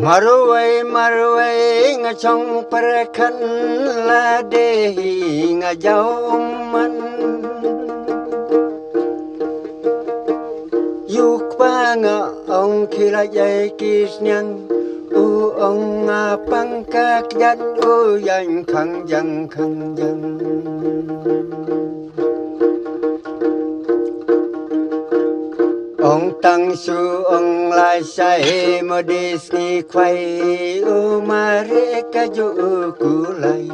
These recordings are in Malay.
Marway ngachong parakan la dehi ngajauman yuk pa nga ong kilajay kisnyang u ong nga pangkakyan u yan kangjang ông tăng su ông lai sai mơ đi ski quay u ma re ka ju ku lai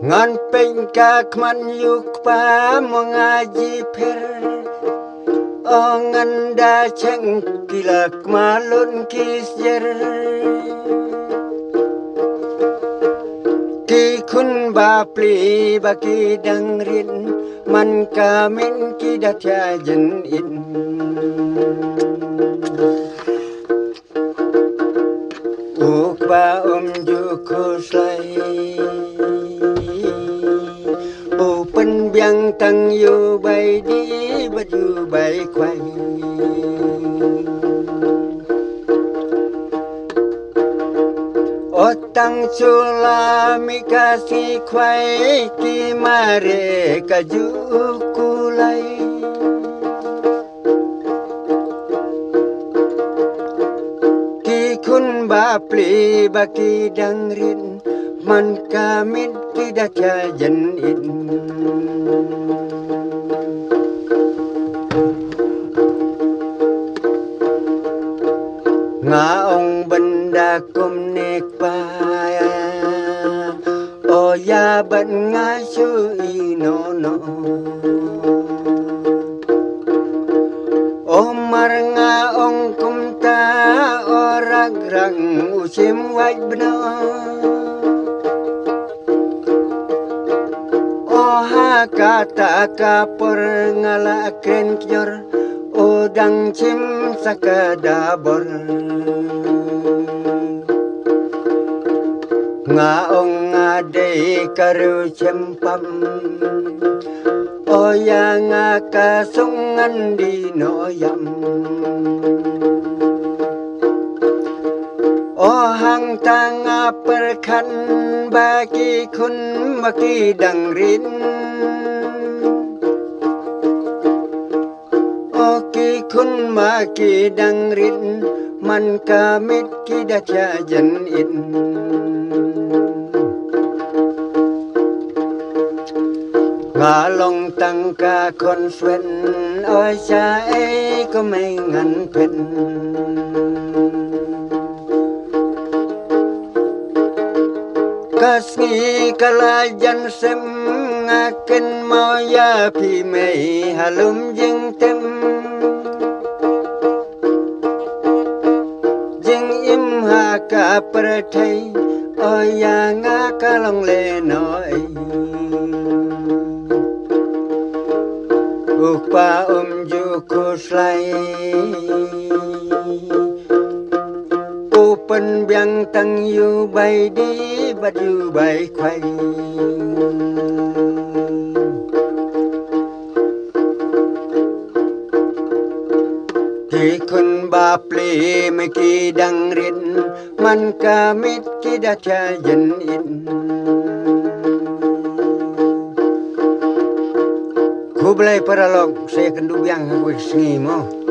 ngan pen ka kman yuk pa mengaji per ong anda cheng kilak malun kisjer ki kun ba pli ba ki dang rin man ka min ki da thya jen in uk ba ju ko slai pen biang tang yu bai di ba ju bai kwai otang chula mi kasi kwai ki mare ka ju kulai ki kun ba pli ba ki dang rin man ka min ki da cha jen in nga ông benda kum nek pa o ya ban nga su i no o mar nga ông kum ta o rag rang usim waj bna o ha kata ka por ngala kren kyor o dang chim sakadabor nga ong nga de karu chempam o ya nga ka sungan di no yam o hang tanga perkan bagi kun maki dang rin ki kun ma ki dang rin man ka mit ki da cha jan in nga long tang ka kon swen oi cha e ko mai ngan pen kasngi kalajan sem ngaken mau ya pi mei halum jing tem ka perthai oya nga ka long le noi upa ju ko slai open biang tang yu bai di ba ju bai khwai ki kun ba pli me ki dang rin man ka mit ki da cha jen in kublai paralog saya kendu biang aku sengi mo